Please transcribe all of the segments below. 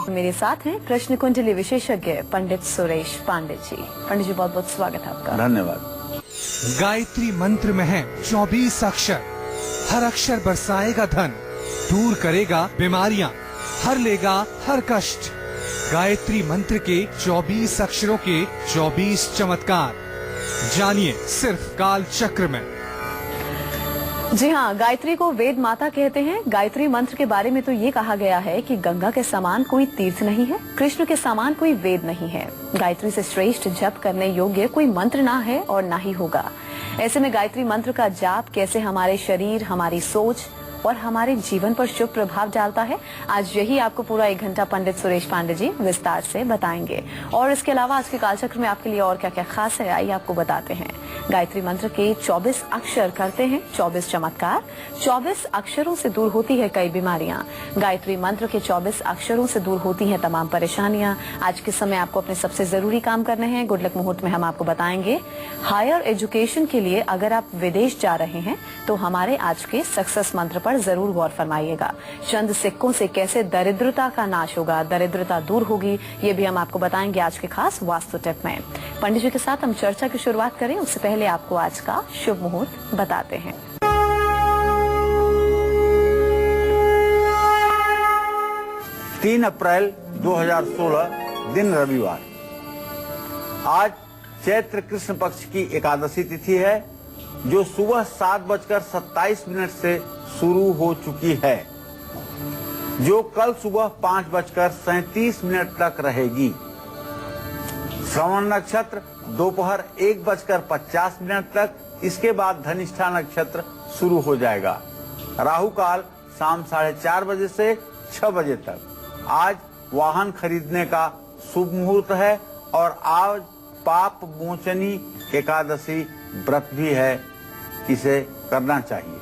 मेरे साथ हैं प्रश्न कुंडली विशेषज्ञ पंडित सुरेश पांडे जी। पंडित जी बहुत बहुत स्वागत है आपका। धन्यवाद। गायत्री मंत्र में है 24 अक्षर। हर अक्षर बरसाएगा धन, दूर करेगा बीमारियां, हर लेगा हर कष्ट। गायत्री मंत्र के 24 अक्षरों के 24 चमत्कार जानिए सिर्फ काल चक्र में। जी हाँ, गायत्री को वेद माता कहते हैं। गायत्री मंत्र के बारे में तो ये कहा गया है कि गंगा के समान कोई तीर्थ नहीं है, कृष्ण के समान कोई वेद नहीं है। गायत्री से श्रेष्ठ जप करने योग्य कोई मंत्र ना है और ना ही होगा। ऐसे में गायत्री मंत्र का जाप कैसे हमारे शरीर, हमारी सोच और हमारे जीवन पर शुभ प्रभाव डालता है, आज यही आपको पूरा 1 घंटा पंडित सुरेश पांडे जी विस्तार से बताएंगे। और इसके अलावा आज के कालचक्र में आपके लिए और क्या क्या खास है, आइए आपको बताते हैं। गायत्री मंत्र के 24 अक्षर करते हैं 24 चमत्कार। 24 अक्षरों से दूर होती है कई बीमारियां। गायत्री मंत्र के 24 अक्षरों से दूर होती हैं तमाम परेशानियां। आज के समय आपको अपने सबसे जरूरी काम करने हैं। गुड लक मुहूर्त में हम आपको बताएंगे हायर एजुकेशन के लिए अगर आप विदेश जा रहे हैं तो हमारे आज के सक्सेस मंत्र पर जरूर गौर फरमाइएगा। चंद सिक्कों से कैसे दरिद्रता का नाश होगा, दरिद्रता दूर होगी, ये भी हम आपको बताएंगे आज के खास वास्तु टिप में। पंडित जी के साथ हम चर्चा की शुरुआत करें उससे पहले आपको आज का शुभ मुहूर्त बताते हैं। 3 अप्रैल 2016 दिन रविवार। आज चैत्र कृष्ण पक्ष की एकादशी तिथि है जो सुबह 7:27 से शुरू हो चुकी है, जो कल सुबह 5:37 तक रहेगी। श्रवण नक्षत्र दोपहर 1:50 तक, इसके बाद धनिष्ठा नक्षत्र शुरू हो जाएगा। राहु काल शाम 4:30 बजे से 6 बजे तक। आज वाहन खरीदने का शुभ मुहूर्त है और आज पाप मोचनी एकादशी व्रत भी है, इसे करना चाहिए।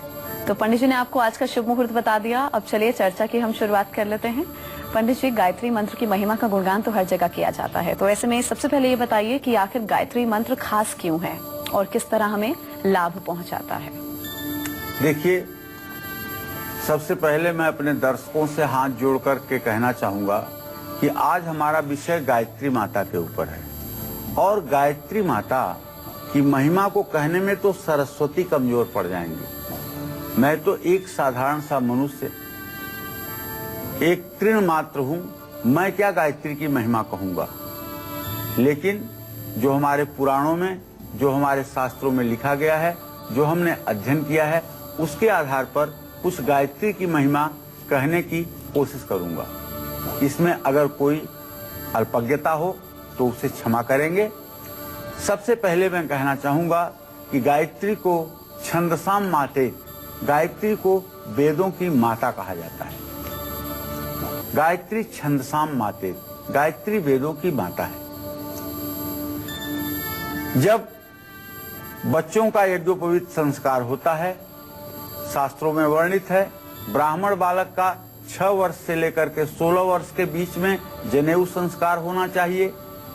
तो पंडित जी ने आपको आज का शुभ मुहूर्त बता दिया। अब चलिए चर्चा की हम शुरुआत कर लेते हैं। पंडित जी, गायत्री मंत्र की महिमा का गुणगान तो हर जगह किया जाता है, तो ऐसे में सबसे पहले ये बताइए कि आखिर गायत्री मंत्र खास क्यों है और किस तरह हमें लाभ पहुंचाता है। देखिए, सबसे पहले मैं अपने दर्शकों से हाथ जोड़ करके कहना चाहूंगा कि आज हमारा विषय गायत्री माता के ऊपर है और गायत्री माता की महिमा को कहने में तो सरस्वती कमजोर पड़ जाएंगी। मैं तो एक साधारण सा मनुष्य, एक तृण मात्र हूं, मैं क्या गायत्री की महिमा कहूंगा। लेकिन जो हमारे पुराणों में, जो हमारे शास्त्रों में लिखा गया है, जो हमने अध्ययन किया है, उसके आधार पर कुछ गायत्री की महिमा कहने की कोशिश करूंगा। इसमें अगर कोई अल्पज्ञता हो तो उसे क्षमा करेंगे। सबसे पहले मैं कहना चाहूंगा कि गायत्री को छंदसाम माते, गायत्री को वेदों की माता कहा जाता है। गायत्री छंदसाम माते, गायत्री वेदों की माता है। जब बच्चों का यज्ञोपवीत संस्कार होता है, शास्त्रों में वर्णित है, ब्राह्मण बालक का 6 वर्ष से लेकर के 16 वर्ष के बीच में जनेऊ संस्कार होना चाहिए।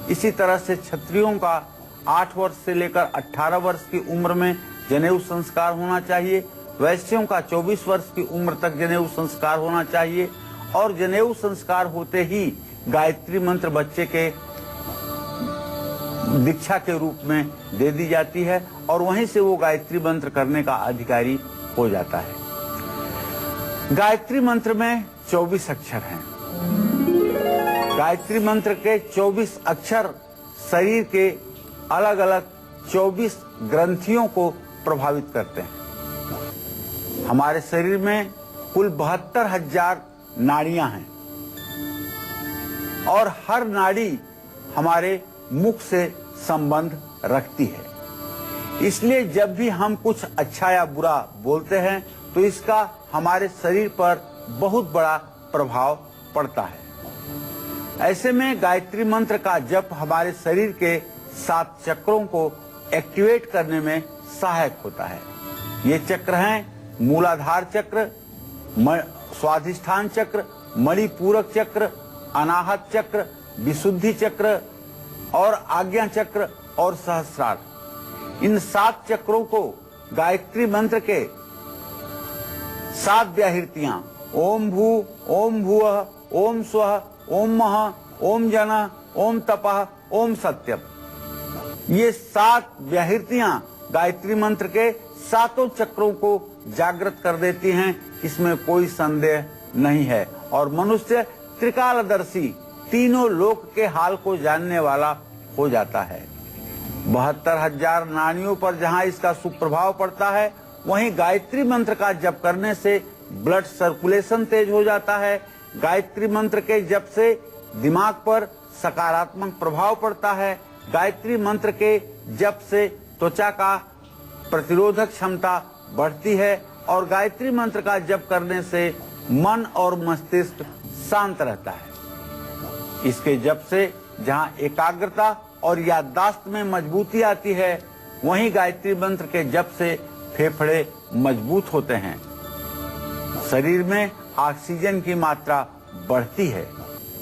इसी तरह से क्षत्रियों का 8 वर्ष से लेकर 18 वर्ष की उम्र में जनेऊ संस्कार होना चाहिए। वैश्यों का 24 वर्ष की उम्र तक जनेऊ संस्कार होना चाहिए और जनेऊ संस्कार होते ही गायत्री मंत्र बच्चे के दीक्षा के रूप में दे दी जाती है और वहीं से वो गायत्री मंत्र करने का अधिकारी हो जाता है। गायत्री मंत्र में 24 अक्षर हैं। गायत्री मंत्र के 24 अक्षर शरीर के अलग अलग 24 ग्रंथियों को प्रभावित करते हैं। हमारे शरीर में कुल 72,000 नाड़ियां हैं और हर नाड़ी हमारे मुख से संबंध रखती है। इसलिए जब भी हम कुछ अच्छा या बुरा बोलते हैं तो इसका हमारे शरीर पर बहुत बड़ा प्रभाव पड़ता है। ऐसे में गायत्री मंत्र का जप हमारे शरीर के 7 चक्रों को एक्टिवेट करने में सहायक होता है। ये चक्र हैं मूलाधार चक्र, स्वाधिष्ठान चक्र, मणिपूरक चक्र, अनाहत चक्र, विशुद्धि चक्र और आज्ञा चक्र और सहस्रार। इन 7 चक्रों को गायत्री मंत्र के 7 व्याहृतियां ओम भू, ओम भुवः, ओम स्वः, ओम महा, ओम जन, ओम तपः, ओम सत्यम। ये 7 व्याहृतियां गायत्री मंत्र के 7 चक्रों को जागृत कर देती हैं, इसमें कोई संदेह नहीं है। और मनुष्य त्रिकालदर्शी, तीनों लोक के हाल को जानने वाला हो जाता है। 72,000 नाड़ियों पर जहां इसका सुप्रभाव पड़ता है, वहीं गायत्री मंत्र का जप करने से ब्लड सर्कुलेशन तेज हो जाता है। गायत्री मंत्र के जप से दिमाग पर सकारात्मक प्रभाव पड़ता है। गायत्री मंत्र के जप से त्वचा का प्रतिरोधक क्षमता बढ़ती है और गायत्री मंत्र का जप करने से मन और मस्तिष्क शांत रहता है। इसके जप से जहां एकाग्रता और याददाश्त में मजबूती आती है, वहीं गायत्री मंत्र के जप से फेफड़े मजबूत होते हैं। शरीर में ऑक्सीजन की मात्रा बढ़ती है।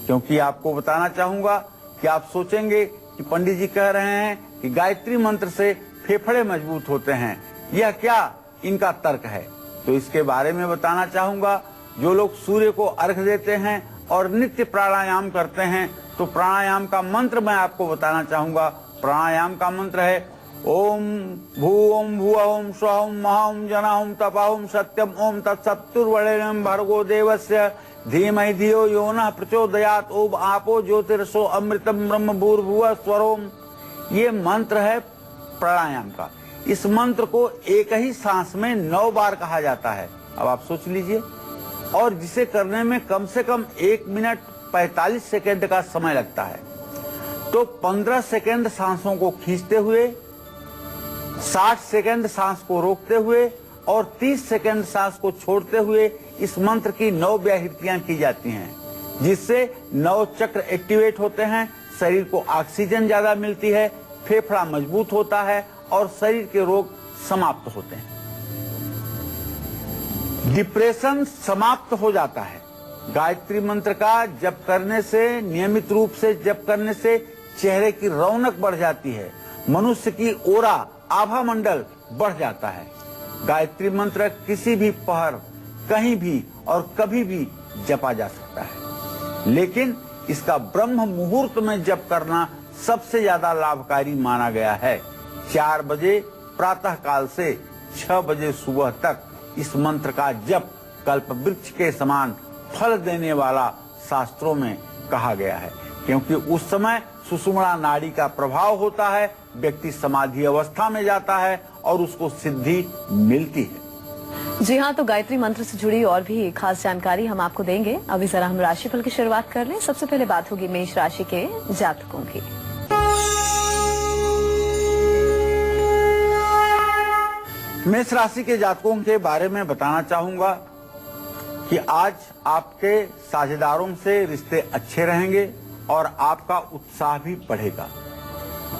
क्योंकि आपको बताना चाहूंगा कि आप सोचेंगे कि पंडित जी कह रहे हैं कि गायत्री मंत्र से फेफड़े मजबूत होते हैं, यह क्या इनका तर्क है? तो इसके बारे में बताना चाहूंगा। जो लोग सूर्य को अर्घ देते हैं और नित्य प्राणायाम करते हैं, तो प्राणायाम का मंत्र मैं आपको बताना चाहूंगा। प्राणायाम का मंत्र है ओम भू ओम भुव ओम स्व ओम महा ओम जना ओम तपा ओम सत्यम ओम तत्सवितुर्वरेण्यं भर्गो देवस्य धीमहि धियो यो नः प्रचोदयात् ओम आपो ज्योतिरसो अमृतम ब्रह्म भूर्भुवः स्वरोम। ये मंत्र है प्राणायाम का। इस मंत्र को एक ही सांस में 9 बार कहा जाता है। अब आप सोच लीजिए, और जिसे करने में कम से कम 1 मिनट 45 सेकेंड का समय लगता है। तो 15 सेकेंड सांसों को खींचते हुए, 60 सेकेंड सांस को रोकते हुए और 30 सेकेंड सांस को छोड़ते हुए इस मंत्र की 9 व्याहृतियां की जाती हैं, जिससे 9 चक्र एक्टिवेट होते हैं, शरीर को ऑक्सीजन ज्यादा मिलती है, फेफड़ा मजबूत होता है और शरीर के रोग समाप्त होते हैं। डिप्रेशन समाप्त हो जाता है। गायत्री मंत्र का जप करने से, नियमित रूप से जप करने से चेहरे की रौनक बढ़ जाती है, मनुष्य की ओरा, आभा मंडल बढ़ जाता है। गायत्री मंत्र किसी भी पहर, कहीं भी और कभी भी जपा जा सकता है, लेकिन इसका ब्रह्म मुहूर्त में जप करना सबसे ज्यादा लाभकारी माना गया है। 4 बजे प्रातः काल से 6 बजे सुबह तक इस मंत्र का जप कल्प वृक्ष के समान फल देने वाला शास्त्रों में कहा गया है, क्योंकि उस समय सुषुम्ना नाड़ी का प्रभाव होता है, व्यक्ति समाधि अवस्था में जाता है और उसको सिद्धि मिलती है। जी हाँ, तो गायत्री मंत्र से जुड़ी और भी खास जानकारी हम आपको देंगे। अभी जरा हम राशिफल की शुरुआत कर लें। सबसे पहले बात होगी मेष राशि के जातकों की। मेष राशि के जातकों के बारे में बताना चाहूंगा कि आज आपके साझेदारों से रिश्ते अच्छे रहेंगे और आपका उत्साह भी बढ़ेगा।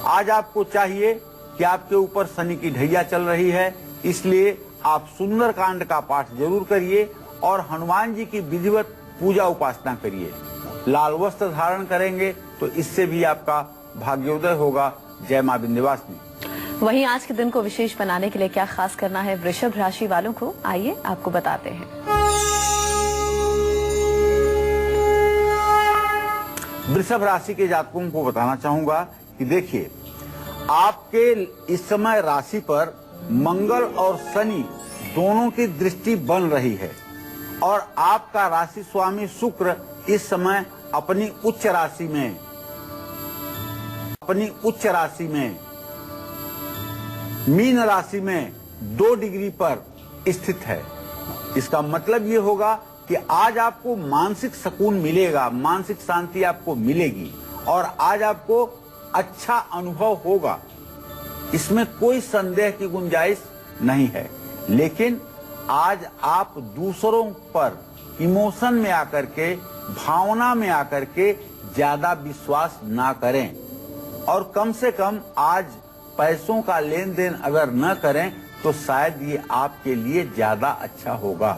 आज आपको चाहिए कि आपके ऊपर शनि की ढैया चल रही है, इसलिए आप सुंदरकांड का पाठ जरूर करिए और हनुमान जी की विधिवत पूजा उपासना करिए। लाल वस्त्र धारण करेंगे तो इससे भी आपका भाग्योदय होगा। जय मां विंध्यवासिनी। वहीं आज के दिन को विशेष बनाने के लिए क्या खास करना है वृषभ राशि वालों को, आइए आपको बताते हैं। वृषभ राशि के जातकों को बताना चाहूंगा कि देखिए, आपके इस समय राशि पर मंगल और शनि दोनों की दृष्टि बन रही है और आपका राशि स्वामी शुक्र इस समय अपनी उच्च राशि में मीन राशि में 2 डिग्री पर स्थित है। इसका मतलब ये होगा कि आज आपको मानसिक सुकून मिलेगा, मानसिक शांति आपको मिलेगी और आज आपको अच्छा अनुभव होगा, इसमें कोई संदेह की गुंजाइश नहीं है। लेकिन आज आप दूसरों पर इमोशन में आकर के, भावना में आकर के ज्यादा विश्वास ना करें और कम से कम आज पैसों का लेन देन अगर न करें तो शायद ये आपके लिए ज्यादा अच्छा होगा।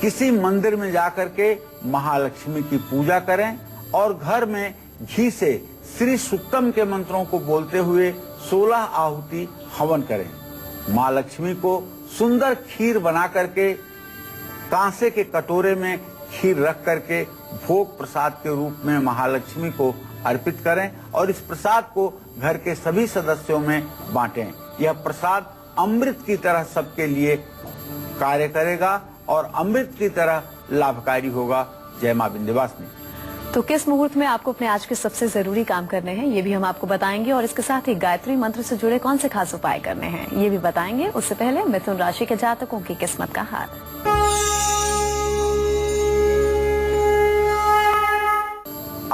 किसी मंदिर में जाकर के महालक्ष्मी की पूजा करें और घर में घी से श्री सुक्तम के मंत्रों को बोलते हुए 16 आहुति हवन करें। माँ लक्ष्मी को सुंदर खीर बना करके कांसे के कटोरे में खीर रख करके भोग प्रसाद के रूप में महालक्ष्मी को अर्पित करें और इस प्रसाद को घर के सभी सदस्यों में बांटें। यह प्रसाद अमृत की तरह सबके लिए कार्य करेगा और अमृत की तरह लाभकारी होगा। जय मां विंध्यवासिनी। तो किस मुहूर्त में आपको अपने आज के सबसे जरूरी काम करने हैं ये भी हम आपको बताएंगे और इसके साथ ही गायत्री मंत्र से जुड़े कौन से खास उपाय करने हैं ये भी बताएंगे। उससे पहले मिथुन राशि के जातकों की किस्मत का हाल।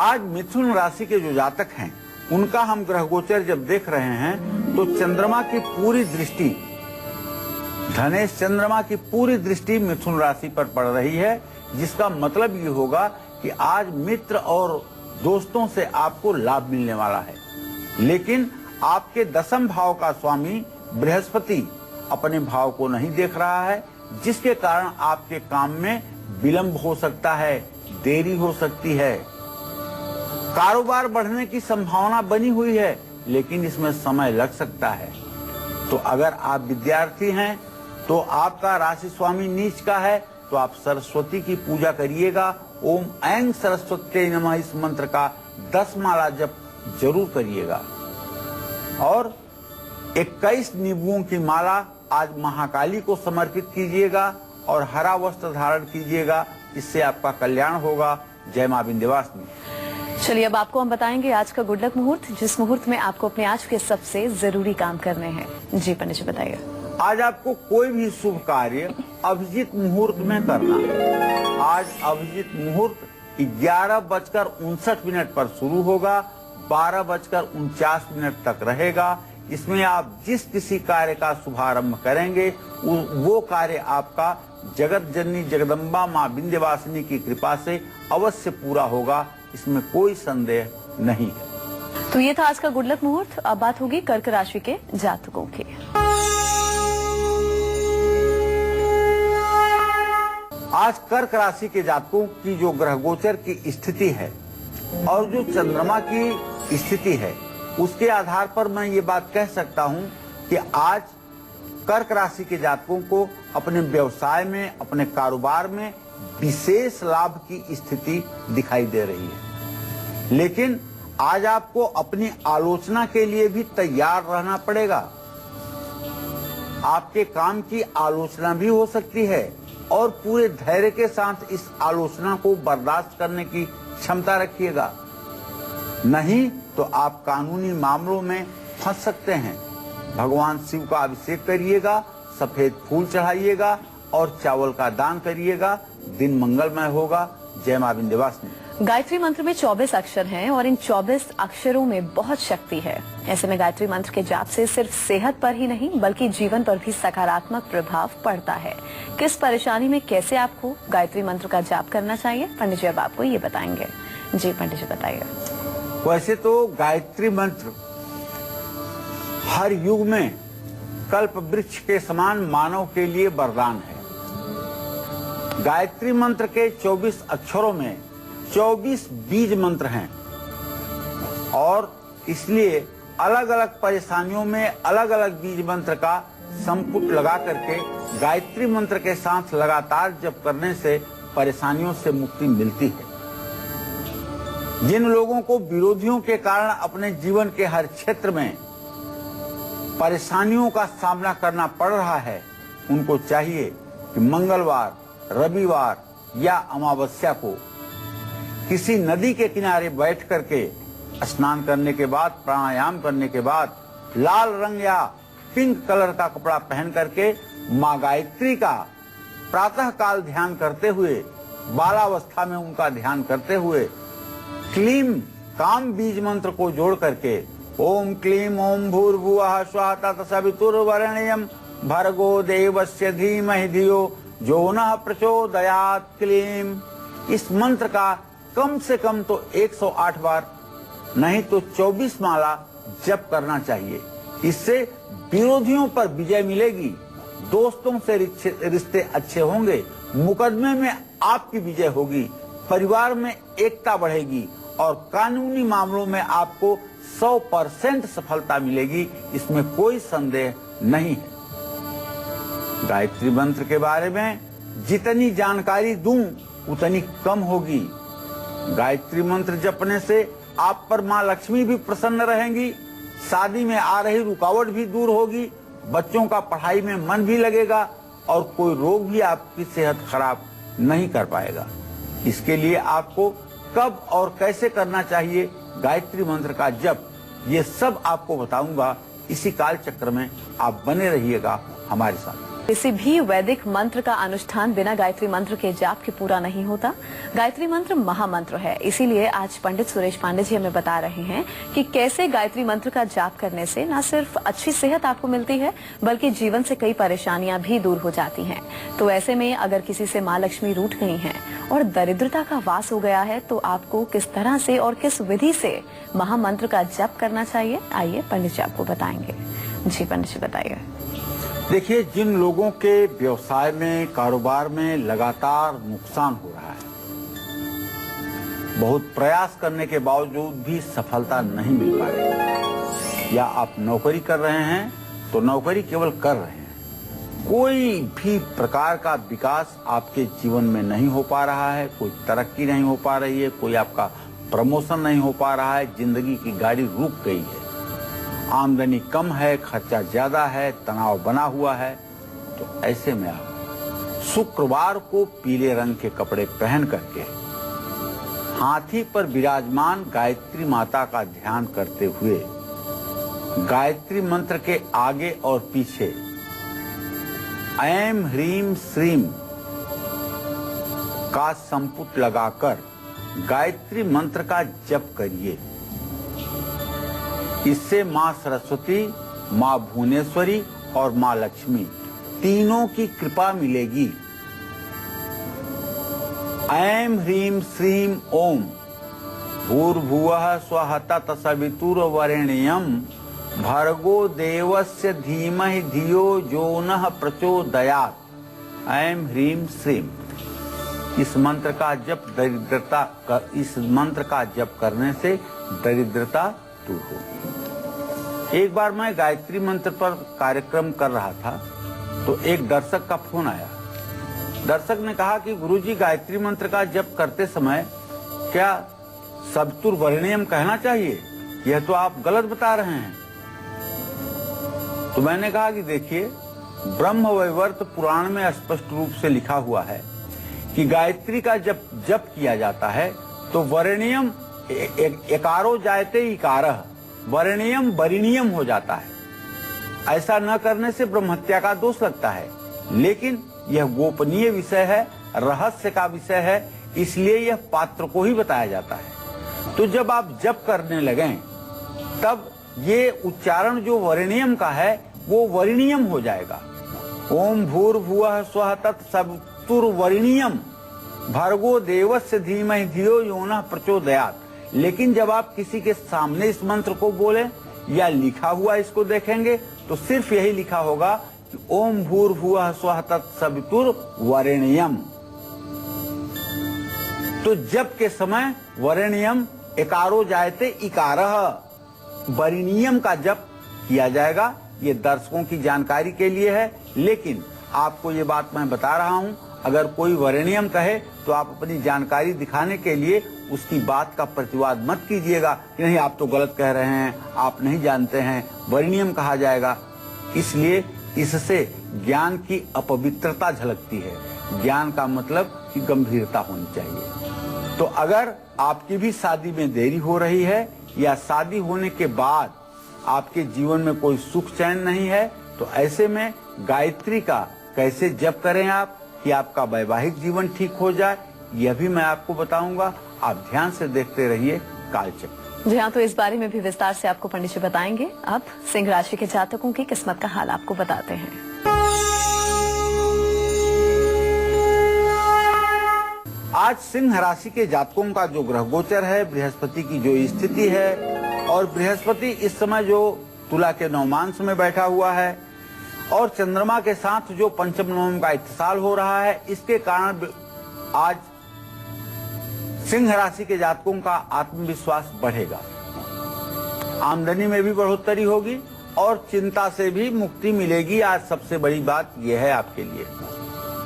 आज मिथुन राशि के जो जातक हैं उनका हम ग्रह गोचर जब देख रहे हैं तो चंद्रमा की पूरी दृष्टि, धनेश चंद्रमा की पूरी दृष्टि मिथुन राशि पर पड़ रही है, जिसका मतलब ये होगा कि आज मित्र और दोस्तों से आपको लाभ मिलने वाला है। लेकिन आपके दशम भाव का स्वामी बृहस्पति अपने भाव को नहीं देख रहा है, जिसके कारण आपके काम में विलंब हो सकता है, देरी हो सकती है। कारोबार बढ़ने की संभावना बनी हुई है, लेकिन इसमें समय लग सकता है। तो अगर आप विद्यार्थी हैं तो आपका राशि स्वामी नीच का है, तो आप सरस्वती की पूजा करिएगा। ओम ऐं सरस्वती नमः इस मंत्र का 10 माला जप जरूर करिएगा और 21 नींबुओं की माला आज महाकाली को समर्पित कीजिएगा और हरा वस्त्र धारण कीजिएगा। इससे आपका कल्याण होगा। जय मां विंध्यवासिनी। चलिए अब आपको हम बताएंगे आज का गुड लक मुहूर्त, जिस मुहूर्त में आपको अपने आज के सबसे जरूरी काम करने हैं। जी पंडित जी बताइए। आज आपको कोई भी शुभ कार्य अभिजीत मुहूर्त में करना है। आज अभिजीत मुहूर्त 11:59 पर शुरू होगा, 12:49 तक रहेगा। इसमें आप जिस किसी कार्य का शुभारंभ करेंगे वो कार्य आपका जगत जननी जगदम्बा मां विंध्यवासिनी की कृपा से अवश्य पूरा होगा। इसमें कोई संदेह नहीं है। तो ये था आज का गुड लक मुहूर्त। अब बात होगी कर्क राशि के जातकों की। आज कर्क राशि के जातकों की जो ग्रह गोचर की स्थिति है और जो चंद्रमा की स्थिति है, उसके आधार पर मैं ये बात कह सकता हूं कि आज कर्क राशि के जातकों को अपने व्यवसाय में, अपने कारोबार में विशेष लाभ की स्थिति दिखाई दे रही है। लेकिन आज आपको अपनी आलोचना के लिए भी तैयार रहना पड़ेगा। आपके काम की आलोचना भी हो सकती है और पूरे धैर्य के साथ इस आलोचना को बर्दाश्त करने की क्षमता रखिएगा, नहीं तो आप कानूनी मामलों में फंस सकते हैं। भगवान शिव का अभिषेक करिएगा, सफेद फूल चढ़ाइएगा और चावल का दान करिएगा। दिन मंगलमय होगा। जय मां विंध्यवासिनी। गायत्री मंत्र में 24 अक्षर हैं और इन 24 अक्षरों में बहुत शक्ति है। ऐसे में गायत्री मंत्र के जाप से सिर्फ सेहत पर ही नहीं बल्कि जीवन पर भी सकारात्मक प्रभाव पड़ता है। किस परेशानी में कैसे आपको गायत्री मंत्र का जाप करना चाहिए, पंडित जी अब आपको ये बताएंगे। जी पंडित जी बताइए। वैसे तो गायत्री मंत्र हर युग में कल्प वृक्ष के समान मानव के लिए वरदान है। गायत्री मंत्र के 24 अक्षरों में 24 बीज मंत्र हैं और इसलिए अलग अलग परेशानियों में अलग अलग बीज मंत्र का संपुट लगा करके गायत्री मंत्र के साथ लगातार जप करने से परेशानियों से मुक्ति मिलती है। जिन लोगों को विरोधियों के कारण अपने जीवन के हर क्षेत्र में परेशानियों का सामना करना पड़ रहा है, उनको चाहिए कि मंगलवार, रविवार या अमावस्या को किसी नदी के किनारे बैठ करके स्नान करने के बाद, प्राणायाम करने के बाद लाल रंग या पिंक कलर का कपड़ा पहन करके माँ गायत्री का प्रातः काल ध्यान करते हुए, बालावस्था में उनका ध्यान करते हुए क्लीम काम बीज मंत्र को जोड़ करके ओम क्लीम ओम भूर्भुवः स्वः तत्सवितुर्वरेण्यं भर्गो देवस्य धीमहि धियो जो नः प्रचोदयात् क्लीम, इस मंत्र का कम से कम तो 108 बार नहीं तो 24 माला जप करना चाहिए। इससे विरोधियों पर विजय मिलेगी, दोस्तों से रिश्ते अच्छे होंगे, मुकदमे में आपकी विजय होगी, परिवार में एकता बढ़ेगी और कानूनी मामलों में आपको 100% सफलता मिलेगी। इसमें कोई संदेह नहीं है। गायत्री मंत्र के बारे में जितनी जानकारी दूं उतनी कम होगी। गायत्री मंत्र जपने से आप पर माँ लक्ष्मी भी प्रसन्न रहेंगी, शादी में आ रही रुकावट भी दूर होगी, बच्चों का पढ़ाई में मन भी लगेगा और कोई रोग भी आपकी सेहत खराब नहीं कर पाएगा। इसके लिए आपको कब और कैसे करना चाहिए गायत्री मंत्र का जप, ये सब आपको बताऊंगा। इसी काल चक्र में आप बने रहिएगा हमारे साथ। किसी भी वैदिक मंत्र का अनुष्ठान बिना गायत्री मंत्र के जाप के पूरा नहीं होता। गायत्री मंत्र महामंत्र है, इसीलिए आज पंडित सुरेश पांडे जी हमें बता रहे हैं कि कैसे गायत्री मंत्र का जाप करने से न सिर्फ अच्छी सेहत आपको मिलती है, बल्कि जीवन से कई परेशानियां भी दूर हो जाती हैं। तो ऐसे में अगर किसी से माँ लक्ष्मी रूठ गई हैं और दरिद्रता का वास हो गया है, तो आपको किस तरह से और किस विधि से महामंत्र का जप करना चाहिए, आइए पंडित जी आपको बताएंगे। जी पंडित जी बताइए। देखिए, जिन लोगों के व्यवसाय में, कारोबार में लगातार नुकसान हो रहा है, बहुत प्रयास करने के बावजूद भी सफलता नहीं मिल पा रही है, या आप नौकरी कर रहे हैं तो नौकरी केवल कर रहे हैं, कोई भी प्रकार का विकास आपके जीवन में नहीं हो पा रहा है, कोई तरक्की नहीं हो पा रही है, कोई आपका प्रमोशन नहीं हो पा रहा है, जिंदगी की गाड़ी रुक गई है, आमदनी कम है, खर्चा ज्यादा है, तनाव बना हुआ है, तो ऐसे में आप शुक्रवार को पीले रंग के कपड़े पहन करके हाथी पर विराजमान गायत्री माता का ध्यान करते हुए गायत्री मंत्र के आगे और पीछे ऐं ह्रीं श्रीं का संपुट लगाकर गायत्री मंत्र का जप करिए। इससे माँ सरस्वती, माँ भुवनेश्वरी और माँ लक्ष्मी तीनों की कृपा मिलेगी। ऐं ह्रीं श्रीं ओम भूर्भुवः स्वः तत्सवितुर्वरेण्यं भर्गो देवस्य धीमहि धियो यो नः प्रचोदयात्। ऐं ह्रीं श्रीं। इस मंत्र का जप करने से दरिद्रता दूर होगी। एक बार मैं गायत्री मंत्र पर कार्यक्रम कर रहा था तो एक दर्शक का फोन आया। दर्शक ने कहा कि गुरुजी, गायत्री मंत्र का जप करते समय क्या सवितुर्वरेण्यम कहना चाहिए? यह तो आप गलत बता रहे हैं। तो मैंने कहा कि देखिए, ब्रह्म वैवर्त पुराण में स्पष्ट रूप से लिखा हुआ है कि गायत्री का जप किया जाता है तो वरेण्यम एकारो जायते इकारः, वरेण्यम वरिण्यम हो जाता है। ऐसा न करने से ब्रह्महत्या का दोष लगता है, लेकिन यह गोपनीय विषय है, रहस्य का विषय है, इसलिए यह पात्र को ही बताया जाता है। तो जब आप जप करने लगें तब ये उच्चारण जो वरेण्यम का है वो वरिण्यम हो जाएगा। ओम भूर्भुवः स्वः तत्सवितुर्वरेण्यम भर्गो देवस्य धीमहि धियो यो नः प्रचोदयात्। लेकिन जब आप किसी के सामने इस मंत्र को बोले या लिखा हुआ इसको देखेंगे तो सिर्फ यही लिखा होगा कि ओम भूर्भुवः स्वः तत्सवितुर्वरेण्यम। तो जप के समय वरेण्यम एकारो जायते इकारः, वरिण्यम का जप किया जाएगा। ये दर्शकों की जानकारी के लिए है, लेकिन आपको ये बात मैं बता रहा हूं, अगर कोई वरेण्यम कहे तो आप अपनी जानकारी दिखाने के लिए उसकी बात का प्रतिवाद मत कीजिएगा कि नहीं, आप तो गलत कह रहे हैं, आप नहीं जानते हैं, वरेण्यम कहा जाएगा। इसलिए इससे ज्ञान की अपवित्रता झलकती है। ज्ञान का मतलब कि गंभीरता होनी चाहिए। तो अगर आपकी भी शादी में देरी हो रही है या शादी होने के बाद आपके जीवन में कोई सुख चैन नहीं है, तो ऐसे में गायत्री का कैसे जप करें आप कि आपका वैवाहिक जीवन ठीक हो जाए, यह भी मैं आपको बताऊंगा। आप ध्यान से देखते रहिए कालचक्र। जी हाँ, तो इस बारे में भी विस्तार से आपको पंडित जी बताएंगे। अब सिंह राशि के जातकों की किस्मत का हाल आपको बताते हैं। आज सिंह राशि के जातकों का जो ग्रह गोचर है, बृहस्पति की जो स्थिति है, और बृहस्पति इस समय जो तुला के नवमांश में बैठा हुआ है और चंद्रमा के साथ जो पंचम नवम का इत्तिसाल हो रहा है, इसके कारण आज सिंह राशि के जातकों का आत्मविश्वास बढ़ेगा, आमदनी में भी बढ़ोतरी होगी और चिंता से भी मुक्ति मिलेगी। आज सबसे बड़ी बात यह है आपके लिए।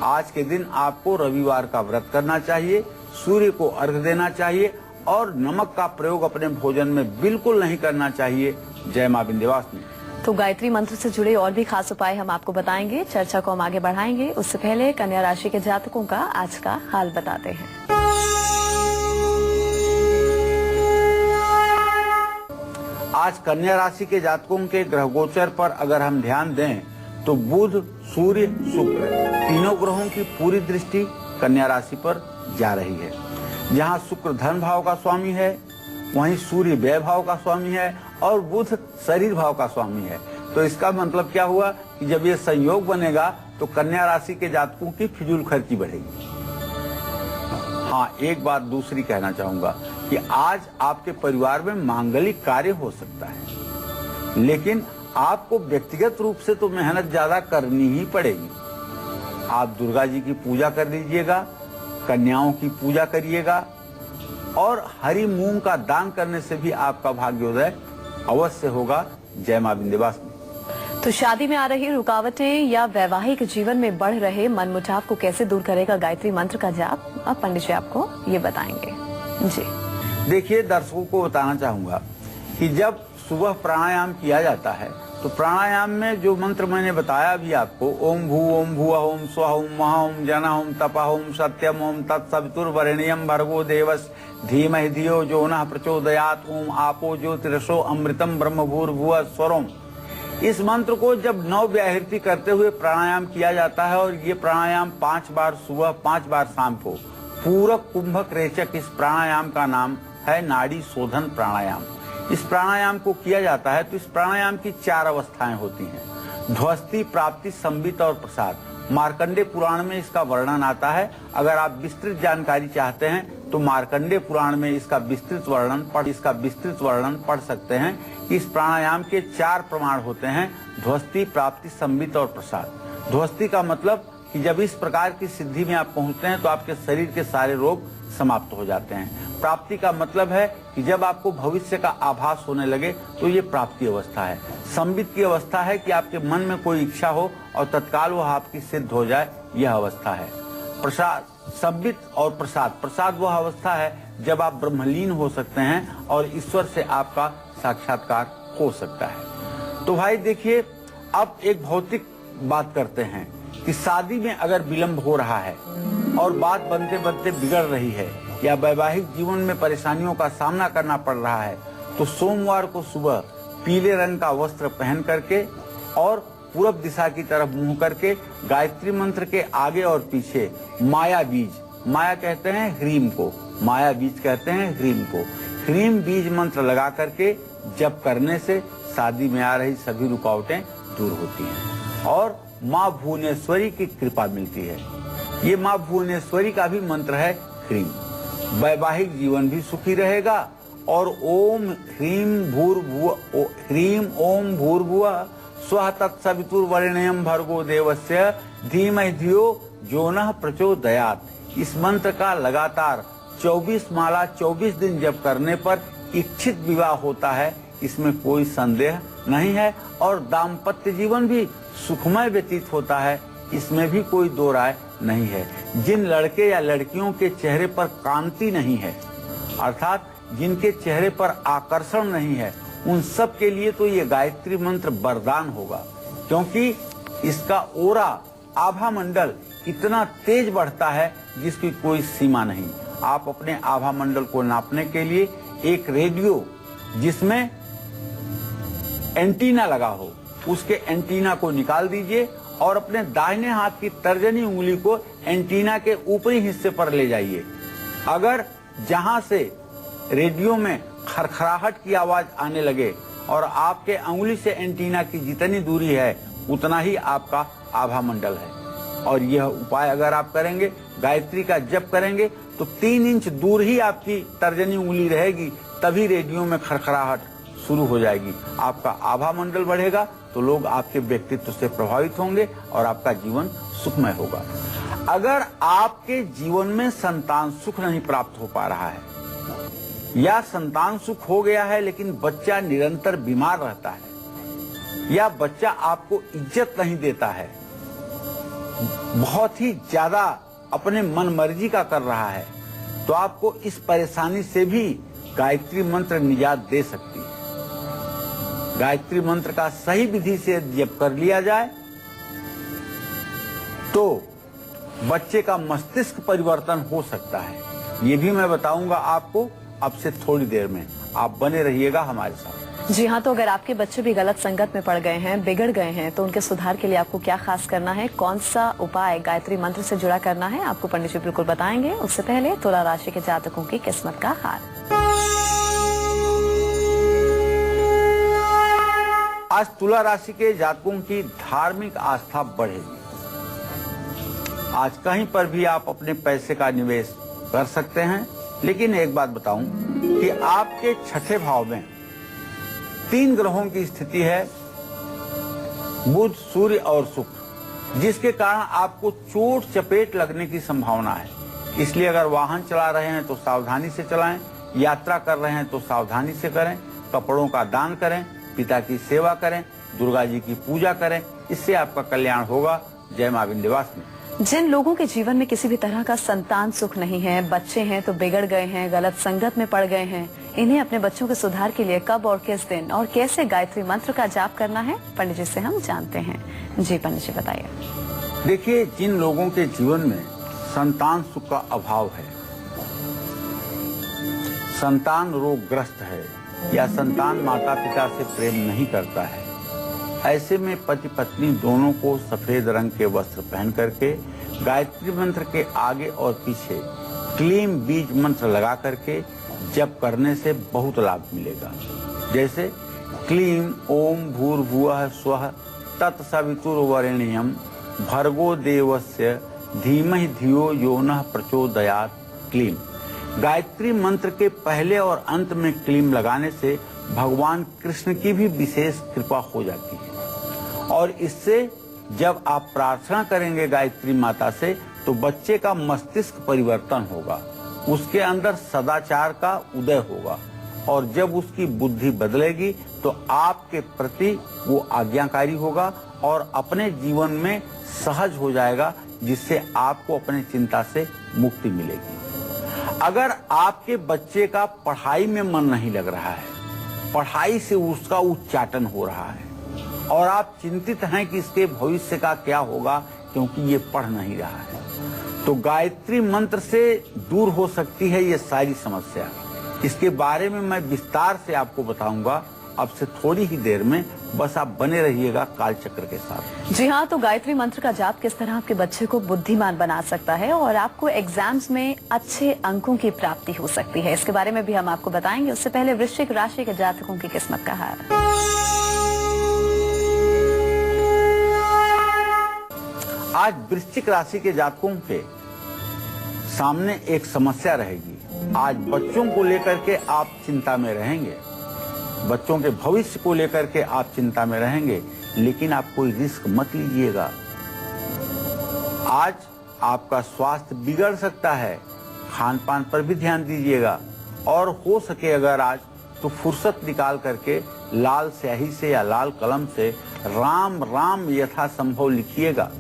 आज के दिन आपको रविवार का व्रत करना चाहिए, सूर्य को अर्घ्य देना चाहिए और नमक का प्रयोग अपने भोजन में बिल्कुल नहीं करना चाहिए। जय मां विंध्यवासिनी। तो गायत्री मंत्र से जुड़े और भी खास उपाय हम आपको बताएंगे, चर्चा को हम आगे बढ़ाएंगे। उससे पहले कन्या राशि के जातकों का आज का हाल बताते हैं। आज कन्या राशि के जातकों के ग्रह गोचर पर अगर हम ध्यान दें तो बुध, सूर्य, शुक्र तीनों ग्रहों की पूरी दृष्टि कन्या राशि पर जा रही है। जहां शुक्र धन भाव का स्वामी है, वहीं सूर्य व्यय भाव का स्वामी है और बुध शरीर भाव का स्वामी है। तो इसका मतलब क्या हुआ कि जब ये संयोग बनेगा तो कन्या राशि के जातकों की फिजूल खर्ची बढ़ेगी। हाँ, एक बात दूसरी कहना चाहूंगा कि आज आपके परिवार में मांगलिक कार्य हो सकता है, लेकिन आपको व्यक्तिगत रूप से तो मेहनत ज्यादा करनी ही पड़ेगी। आप दुर्गा जी की पूजा कर लीजिएगा, कन्याओं की पूजा करिएगा और हरी मूंग का दान करने से भी आपका भाग्योदय अवश्य होगा। जय मां विंध्यवासिनी। तो शादी में आ रही रुकावटें या वैवाहिक जीवन में बढ़ रहे मनमुटाव को कैसे दूर करेगा गायत्री मंत्र का जाप, अब पंडित जी आपको ये बताएंगे। जी देखिए, दर्शकों को बताना चाहूंगा कि जब सुबह प्राणायाम किया जाता है तो प्राणायाम में जो मंत्र मैंने बताया अभी आपको, ओम भू ओम भुवः ओम स्वः ओम महा ओम जनः ओम तपः ओम सत्यम ओम तत्सवितुर्वरेण्यं भर्गो देवस्य धीमहि धियो जो नः प्रचोदयात्, ओम आपो ज्योतिरसो अमृतम ब्रह्मभूर्भुवः स्वरोम। इस मंत्र को जब नवव्याहृति करते हुए प्राणायाम किया जाता है और ये प्राणायाम 5 बार सुबह 5 बार शाम को, पूरक कुंभक रेचक इस प्राणायाम का नाम है नाड़ी शोधन प्राणायाम। इस प्राणायाम को किया जाता है तो इस प्राणायाम की 4 अवस्थाएं होती हैं, ध्वस्ति, प्राप्ति, संबित और प्रसाद। मार्कंडेय पुराण में इसका वर्णन आता है। अगर आप विस्तृत जानकारी चाहते हैं तो मार्कंडेय पुराण में इसका विस्तृत वर्णन पढ़ सकते हैं। इस प्राणायाम के 4 प्रमाण होते हैं, ध्वस्ति, प्राप्ति, संबित और प्रसाद। ध्वस्ति का मतलब कि जब इस प्रकार की सिद्धि में आप पहुंचते हैं तो आपके शरीर के सारे रोग समाप्त हो जाते हैं। प्राप्ति का मतलब है कि जब आपको भविष्य का आभास होने लगे तो ये प्राप्ति अवस्था है। संबित की अवस्था है कि आपके मन में कोई इच्छा हो और तत्काल वह आपकी सिद्ध हो जाए, यह अवस्था है। प्रसाद, संबित और प्रसाद वह अवस्था है जब आप ब्रह्मलीन हो सकते हैं और ईश्वर से आपका साक्षात्कार हो सकता है। तो भाई देखिए, अब एक भौतिक बात करते हैं कि शादी में अगर विलंब हो रहा है और बात बनते बनते बिगड़ रही है या वैवाहिक जीवन में परेशानियों का सामना करना पड़ रहा है तो सोमवार को सुबह पीले रंग का वस्त्र पहन करके और पूरब दिशा की तरफ मुंह करके गायत्री मंत्र के आगे और पीछे माया बीज, माया कहते हैं ह्रीम को, माया बीज कहते हैं ह्रीम को, ह्रीम बीज मंत्र लगा करके जप करने से शादी में आ रही सभी रुकावटें दूर होती हैं और माँ भुवनेश्वरी की कृपा मिलती है। ये माँ भुवनेश्वरी का भी मंत्र है ह्रीम। वैवाहिक जीवन भी सुखी रहेगा और ओम ह्रीम ओम भूर्भुवः स्वः तत्सवितुर्वरेण्यं भर्गो देवस्य धीमहि धियो जो नः प्रचोदयात्। इस मंत्र का लगातार 24 माला 24 दिन जप करने पर इच्छित विवाह होता है, इसमें कोई संदेह नहीं है और दाम्पत्य जीवन भी सुखमय व्यतीत होता है, इसमें भी कोई दो राय नहीं है। जिन लड़के या लड़कियों के चेहरे पर कांति नहीं है, अर्थात जिनके चेहरे पर आकर्षण नहीं है, उन सब के लिए तो ये गायत्री मंत्र वरदान होगा, क्योंकि इसका ओरा, आभा मंडल इतना तेज बढ़ता है जिसकी कोई सीमा नहीं। आप अपने आभा मंडल को नापने के लिए एक रेडियो जिसमें एंटीना लगा हो, उसके एंटीना को निकाल दीजिए और अपने दाहिने हाथ की तर्जनी उंगली को एंटीना के ऊपरी हिस्से पर ले जाइए। अगर जहां से रेडियो में खरखराहट की आवाज आने लगे और आपके अंगुली से एंटीना की जितनी दूरी है उतना ही आपका आभा मंडल है। और यह उपाय अगर आप करेंगे, गायत्री का जप करेंगे तो 3 इंच दूर ही आपकी तर्जनी उंगली रहेगी, तभी रेडियो में खरखराहट शुरू हो जाएगी। आपका आभा मंडल बढ़ेगा तो लोग आपके व्यक्तित्व से प्रभावित होंगे और आपका जीवन सुखमय होगा। अगर आपके जीवन में संतान सुख नहीं प्राप्त हो पा रहा है या संतान सुख हो गया है लेकिन बच्चा निरंतर बीमार रहता है या बच्चा आपको इज्जत नहीं देता है बहुत ही ज्यादा अपने मन मर्जी का कर रहा है, तो आपको इस परेशानी से भी गायत्री मंत्र निजात दे सकती है। गायत्री मंत्र का सही विधि से जप कर लिया जाए तो बच्चे का मस्तिष्क परिवर्तन हो सकता है। ये भी मैं बताऊंगा आपको अब से थोड़ी देर में। आप बने रहिएगा हमारे साथ। जी हाँ, तो अगर आपके बच्चे भी गलत संगत में पड़ गए हैं, बिगड़ गए हैं, तो उनके सुधार के लिए आपको क्या खास करना है, कौन सा उपाय गायत्री मंत्र से जुड़ा करना है, आपको पंडित जी बिल्कुल बताएंगे। उससे पहले तुला राशि के जातकों की किस्मत का हाल। आज तुला राशि के जातकों की धार्मिक आस्था बढ़ेगी। आज कहीं पर भी आप अपने पैसे का निवेश कर सकते हैं, लेकिन एक बात बताऊं कि आपके छठे भाव में 3 ग्रहों की स्थिति है, बुध, सूर्य और शुक्र, जिसके कारण आपको चोट चपेट लगने की संभावना है। इसलिए अगर वाहन चला रहे हैं तो सावधानी से चलाएं, यात्रा कर रहे हैं तो सावधानी से करें, कपड़ों का दान करें, पिता की सेवा करें, दुर्गा जी की पूजा करें, इससे आपका कल्याण होगा। जय मां विंध्यवासिनी। जिन लोगों के जीवन में किसी भी तरह का संतान सुख नहीं है, बच्चे हैं तो बिगड़ गए हैं, गलत संगत में पड़ गए हैं, इन्हें अपने बच्चों के सुधार के लिए कब और किस दिन और कैसे गायत्री मंत्र का जाप करना है, पंडित जी से हम जानते हैं। जी पंडित जी बताइए। देखिए, जिन लोगों के जीवन में संतान सुख का अभाव है, संतान रोगग्रस्त है या संतान माता पिता से प्रेम नहीं करता है, ऐसे में पति पत्नी दोनों को सफेद रंग के वस्त्र पहन करके गायत्री मंत्र के आगे और पीछे क्लीम बीज मंत्र लगा करके जप करने से बहुत लाभ मिलेगा। जैसे क्लीम ओम भूर्भुवः स्वः तत्सवितुर्वरेण्यं भर्गो देवस्य धीमहि धियो यो नः प्रचोदयात् क्लीम। गायत्री मंत्र के पहले और अंत में क्लीम लगाने से भगवान कृष्ण की भी विशेष कृपा हो जाती है, और इससे जब आप प्रार्थना करेंगे गायत्री माता से तो बच्चे का मस्तिष्क परिवर्तन होगा, उसके अंदर सदाचार का उदय होगा, और जब उसकी बुद्धि बदलेगी तो आपके प्रति वो आज्ञाकारी होगा और अपने जीवन में सहज हो जाएगा, जिससे आपको अपनी चिंता से मुक्ति मिलेगी। अगर आपके बच्चे का पढ़ाई में मन नहीं लग रहा है, पढ़ाई से उसका उच्चाटन हो रहा है और आप चिंतित हैं कि इसके भविष्य का क्या होगा क्योंकि ये पढ़ नहीं रहा है, तो गायत्री मंत्र से दूर हो सकती है ये सारी समस्या। इसके बारे में मैं विस्तार से आपको बताऊंगा अब से थोड़ी ही देर में। बस आप बने रहिएगा कालचक्र के साथ। जी हाँ, तो गायत्री मंत्र का जाप किस तरह आपके बच्चे को बुद्धिमान बना सकता है और आपको एग्जाम्स में अच्छे अंकों की प्राप्ति हो सकती है, इसके बारे में भी हम आपको बताएंगे। उससे पहले वृश्चिक राशि के जातकों की किस्मत का हाल। आज वृश्चिक राशि के जातकों के सामने एक समस्या रहेगी। आज बच्चों को लेकर के आप चिंता में रहेंगे, बच्चों के भविष्य को लेकर के आप चिंता में रहेंगे, लेकिन आप कोई रिस्क मत लीजिएगा। आज आपका स्वास्थ्य बिगड़ सकता है, खान पान पर भी ध्यान दीजिएगा, और हो सके अगर आज तो फुर्सत निकाल करके लाल स्याही से या लाल कलम से राम राम यथासंभव लिखिएगा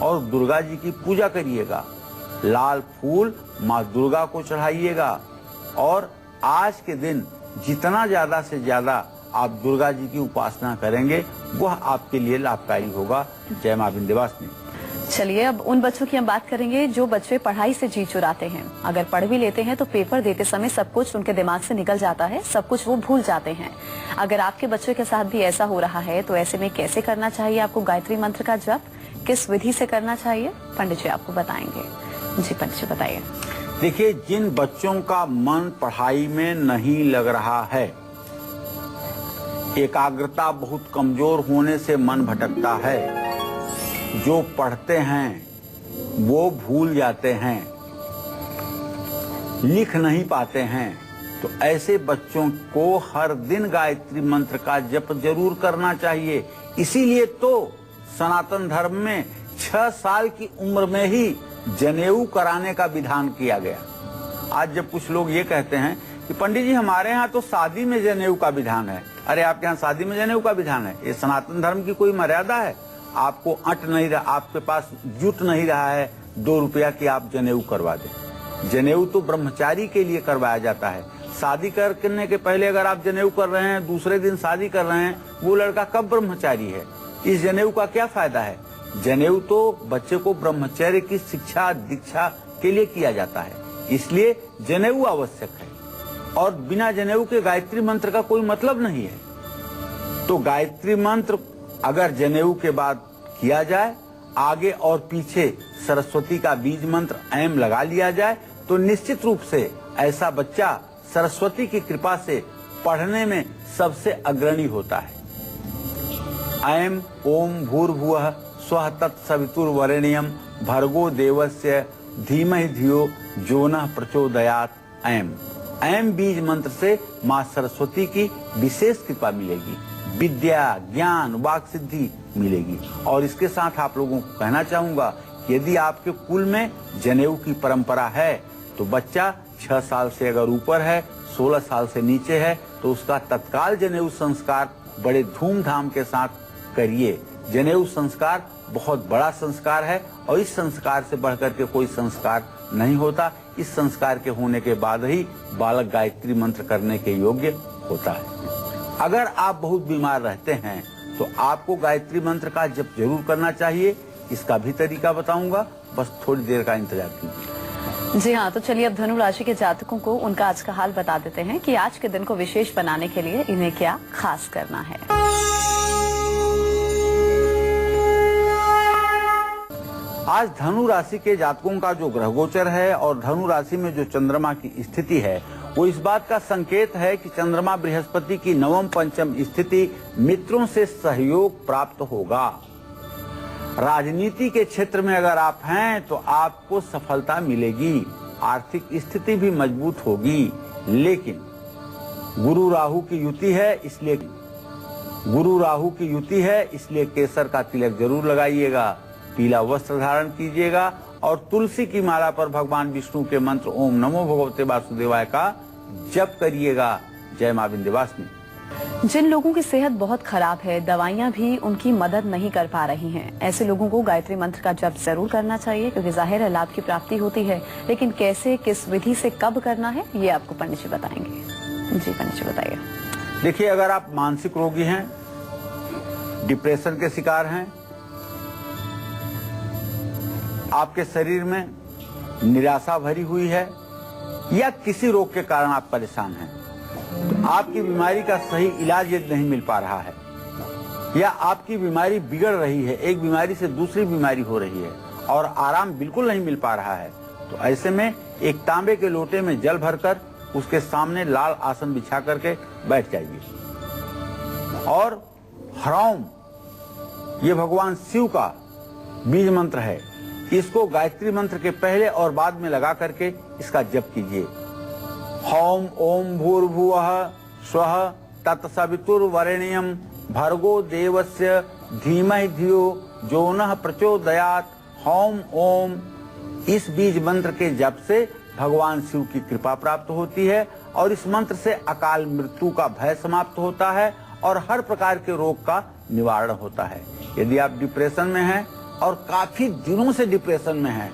और दुर्गा जी की पूजा करिएगा। लाल फूल माँ दुर्गा को चढ़ाइएगा, और आज के दिन जितना ज्यादा से ज्यादा आप दुर्गा जी की उपासना करेंगे वह आपके लिए लाभकारी होगा। जय मां विंध्यवासिनी। चलिए, अब उन बच्चों की हम बात करेंगे जो बच्चे पढ़ाई से जी चुराते हैं। अगर पढ़ भी लेते हैं तो पेपर देते समय सब कुछ उनके दिमाग से निकल जाता है, सब कुछ वो भूल जाते हैं। अगर आपके बच्चों के साथ भी ऐसा हो रहा है तो ऐसे में कैसे करना चाहिए आपको गायत्री मंत्र का जप, किस विधि से करना चाहिए, पंडित जी आपको बताएंगे। जी पंडित जी बताइए। देखिए, जिन बच्चों का मन पढ़ाई में नहीं लग रहा है, एकाग्रता बहुत कमजोर होने से मन भटकता है, जो पढ़ते हैं वो भूल जाते हैं, लिख नहीं पाते हैं, तो ऐसे बच्चों को हर दिन गायत्री मंत्र का जप जरूर करना चाहिए। इसीलिए तो सनातन धर्म में 6 साल की उम्र में ही जनेऊ कराने का विधान किया गया। आज जब कुछ लोग ये कहते हैं कि पंडित जी हमारे यहाँ तो शादी में जनेऊ का विधान है, अरे आपके यहाँ शादी में जनेऊ का विधान है? ये सनातन धर्म की कोई मर्यादा है? आपको अट नहीं रहा, आपके पास जुट नहीं रहा है 2 रुपया की आप जनेऊ करवा दें। जनेऊ तो ब्रह्मचारी के लिए करवाया जाता है। शादी करने के पहले अगर आप जनेऊ कर रहे हैं, दूसरे दिन शादी कर रहे हैं, वो लड़का कब ब्रह्मचारी है? इस जनेऊ का क्या फायदा है? जनेऊ तो बच्चे को ब्रह्मचर्य की शिक्षा दीक्षा के लिए किया जाता है, इसलिए जनेऊ आवश्यक है। और बिना जनेऊ के गायत्री मंत्र का कोई मतलब नहीं है। तो गायत्री मंत्र अगर जनेऊ के बाद किया जाए, आगे और पीछे सरस्वती का बीज मंत्र ऐम लगा लिया जाए, तो निश्चित रूप से ऐसा बच्चा सरस्वती की कृपा से पढ़ने में सबसे अग्रणी होता है। ऐम ओम भूर्भुवः स्वः तत्सवितुर्वरेण्यं भर्गो देवस्य धीमहि धियो यो नः प्रचोदयात्। ऐम बीज मंत्र से माँ सरस्वती की विशेष कृपा मिलेगी, विद्या ज्ञान वाक सिद्धि मिलेगी। और इसके साथ आप लोगों को कहना चाहूंगा, यदि आपके कुल में जनेऊ की परंपरा है तो बच्चा 6 साल से अगर ऊपर है, 16 साल से नीचे है, तो उसका तत्काल जनेऊ संस्कार बड़े धूमधाम के साथ करिए। जनेऊ संस्कार बहुत बड़ा संस्कार है और इस संस्कार से बढ़कर के कोई संस्कार नहीं होता। इस संस्कार के होने के बाद ही बालक गायत्री मंत्र करने के योग्य होता है। अगर आप बहुत बीमार रहते हैं तो आपको गायत्री मंत्र का जप जरूर करना चाहिए। इसका भी तरीका बताऊंगा, बस थोड़ी देर का इंतजार कीजिए। जी हाँ, तो चलिए अब धनु राशि के जातकों को उनका आज का हाल बता देते हैं कि आज के दिन को विशेष बनाने के लिए इन्हें क्या खास करना है। आज धनु राशि के जातकों का जो ग्रह गोचर है और धनु राशि में जो चंद्रमा की स्थिति है, वो इस बात का संकेत है कि चंद्रमा बृहस्पति की नवम पंचम स्थिति मित्रों से सहयोग प्राप्त होगा। राजनीति के क्षेत्र में अगर आप हैं तो आपको सफलता मिलेगी, आर्थिक स्थिति भी मजबूत होगी। लेकिन गुरु राहु की युति है, इसलिए केसर का तिलक जरूर लगाइएगा, पीला वस्त्र धारण कीजिएगा और तुलसी की माला पर भगवान विष्णु के मंत्र ओम नमो भगवते वासुदेवाय का जप करिएगा। जय मां विंध्यवासिनी। जिन लोगों की सेहत बहुत खराब है, दवाइयां भी उनकी मदद नहीं कर पा रही हैं, ऐसे लोगों को गायत्री मंत्र का जप जरूर करना चाहिए, क्योंकि जाहिर है लाभ की प्राप्ति होती है। लेकिन कैसे, किस विधि से, कब करना है, ये आपको पंडित जी बताएंगे। जी पंडित जी बताइए। देखिए, अगर आप मानसिक रोगी हैं, डिप्रेशन के शिकार हैं, आपके शरीर में निराशा भरी हुई है या किसी रोग के कारण आप परेशान हैं, आपकी बीमारी का सही इलाज यदि नहीं मिल पा रहा है या आपकी बीमारी बिगड़ रही है, एक बीमारी से दूसरी बीमारी हो रही है और आराम बिल्कुल नहीं मिल पा रहा है, तो ऐसे में एक तांबे के लोटे में जल भरकर उसके सामने लाल आसन बिछा करके बैठ जाइए और ह्रौम, ये भगवान शिव का बीज मंत्र है, इसको गायत्री मंत्र के पहले और बाद में लगा करके इसका जप कीजिए। हौम ओम भूर्भुवः स्वः तत्सवितुर्वरेण्यं भर्गो देवस्य धीमहि धियो यो नः प्रचोदयात्। हौम ओम, इस बीज मंत्र के जप से भगवान शिव की कृपा प्राप्त होती है और इस मंत्र से अकाल मृत्यु का भय समाप्त होता है और हर प्रकार के रोग का निवारण होता है। यदि आप डिप्रेशन में हैं और काफी दिनों से डिप्रेशन में हैं,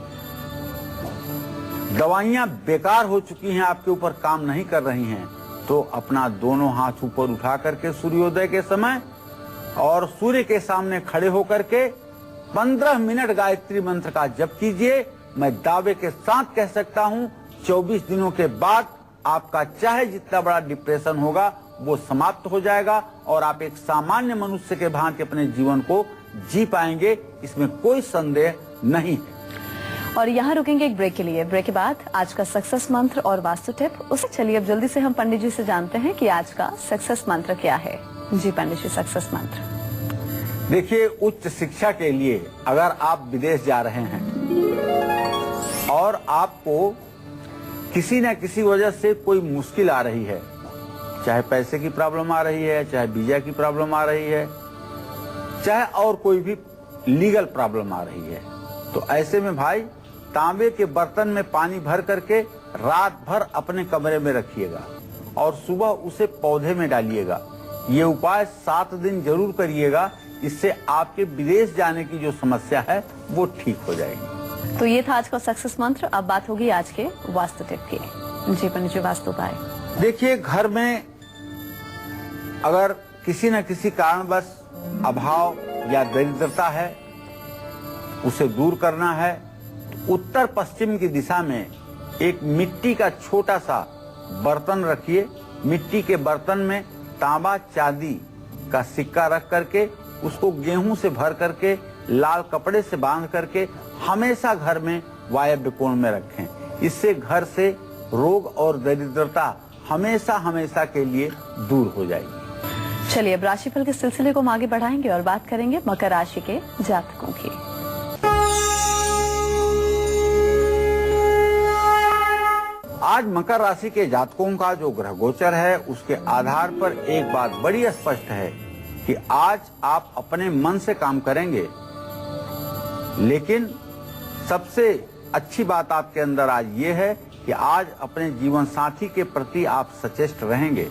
दवाइयां बेकार हो चुकी हैं, आपके ऊपर काम नहीं कर रही हैं, तो अपना दोनों हाथ ऊपर उठा करके सूर्योदय के समय और सूर्य के सामने खड़े होकर के 15 मिनट गायत्री मंत्र का जप कीजिए। मैं दावे के साथ कह सकता हूं 24 दिनों के बाद आपका चाहे जितना बड़ा डिप्रेशन होगा वो समाप्त हो जाएगा और आप एक सामान्य मनुष्य के भांति अपने जीवन को जी पाएंगे, इसमें कोई संदेह नहीं। और यहाँ रुकेंगे एक ब्रेक के लिए। ब्रेक के बाद आज का सक्सेस मंत्र और वास्तु टिप, उसे चलिए अब जल्दी से हम पंडित जी से जानते हैं कि आज का सक्सेस मंत्र क्या है। जी पंडित जी, सक्सेस मंत्र। देखिए, उच्च शिक्षा के लिए अगर आप विदेश जा रहे हैं और आपको किसी न किसी वजह से कोई मुश्किल आ रही है, चाहे पैसे की प्रॉब्लम आ रही है, चाहे वीजा की प्रॉब्लम आ रही है, चाहे और कोई भी लीगल प्रॉब्लम आ रही है, तो ऐसे में भाई तांबे के बर्तन में पानी भर करके रात भर अपने कमरे में रखिएगा और सुबह उसे पौधे में डालिएगा। ये उपाय 7 दिन जरूर करिएगा। इससे आपके विदेश जाने की जो समस्या है वो ठीक हो जाएगी। तो ये था आज का सक्सेस मंत्र। अब बात होगी आज के वास्तु टिप की। जी पंडित जी, वास्तु उपाय। देखिए, घर में अगर किसी न किसी कारणवश अभाव या दरिद्रता है, उसे दूर करना है, तो उत्तर पश्चिम की दिशा में एक मिट्टी का छोटा सा बर्तन रखिए। मिट्टी के बर्तन में तांबा चांदी का सिक्का रख करके उसको गेहूं से भर करके लाल कपड़े से बांध करके हमेशा घर में वायव्य कोण में रखें। इससे घर से रोग और दरिद्रता हमेशा हमेशा के लिए दूर हो जाएगी। चलिए, अब राशिफल के सिलसिले को हम आगे बढ़ाएंगे और बात करेंगे मकर राशि के जातकों की। आज मकर राशि के जातकों का जो ग्रह गोचर है उसके आधार पर एक बात बड़ी स्पष्ट है कि आज आप अपने मन से काम करेंगे, लेकिन सबसे अच्छी बात आपके अंदर आज ये है कि आज अपने जीवन साथी के प्रति आप सचेष्ट रहेंगे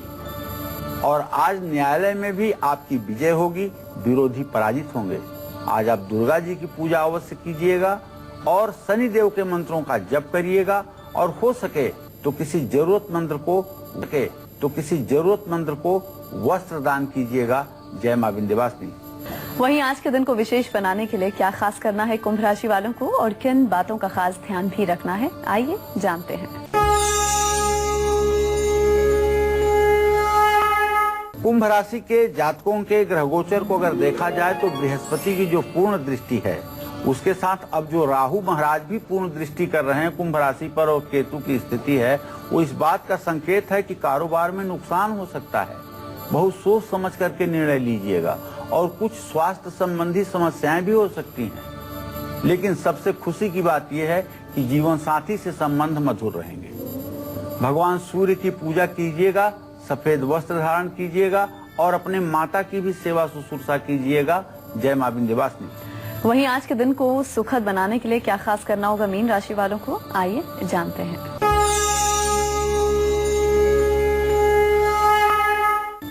और आज न्यायालय में भी आपकी विजय होगी, विरोधी पराजित होंगे। आज आप दुर्गा जी की पूजा अवश्य कीजिएगा और शनि देव के मंत्रों का जप करिएगा और हो सके तो किसी जरूरतमंद को वस्त्र दान कीजिएगा। जय मां विंध्यवासिनी। वहीं आज के दिन को विशेष बनाने के लिए क्या खास करना है कुंभ राशि वालों को और किन बातों का खास ध्यान भी रखना है, आइए जानते हैं। कुंभ राशि के जातकों के ग्रह गोचर को अगर देखा जाए तो बृहस्पति की जो पूर्ण दृष्टि है उसके साथ अब जो राहु महाराज भी पूर्ण दृष्टि कर रहे हैं कुंभ राशि पर और केतु की स्थिति है, वो इस बात का संकेत है कि कारोबार में नुकसान हो सकता है। बहुत सोच समझ करके निर्णय लीजिएगा और कुछ स्वास्थ्य संबंधी समस्याएं भी हो सकती हैं। लेकिन सबसे खुशी की बात यह है कि जीवन साथी से संबंध मधुर रहेंगे। भगवान सूर्य की पूजा कीजिएगा, सफेद वस्त्र धारण कीजिएगा और अपने माता की भी सेवा शुश्रूषा कीजिएगा। जय मां विंध्यवासिनी। वहीं आज के दिन को सुखद बनाने के लिए क्या खास करना होगा मीन राशि वालों को, आइए जानते हैं।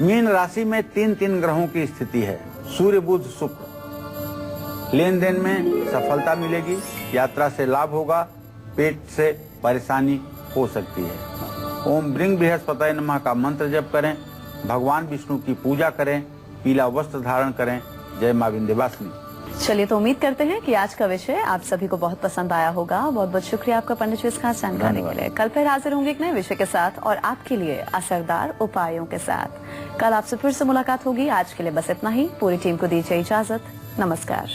मीन राशि में तीन ग्रहों की स्थिति है, सूर्य बुध शुक्र। लेन देन में सफलता मिलेगी, यात्रा से लाभ होगा, पेट से परेशानी हो सकती है। ओम ब्रिंग बृहस्पतये नमः का मंत्र जप करें, भगवान विष्णु की पूजा करें, पीला वस्त्र धारण करें। जय मां विंध्यवासिनी। चलिए, तो उम्मीद करते हैं कि आज का विषय आप सभी को बहुत पसंद आया होगा। बहुत बहुत शुक्रिया आपका पंडित जी इस खास जानकारी के लिए। कल फिर हाजिर होंगे एक नए विषय के साथ और आपके लिए असरदार उपायों के साथ। कल आपसे फिर से मुलाकात होगी। आज के लिए बस इतना ही। पूरी टीम को दीजिए इजाजत। नमस्कार।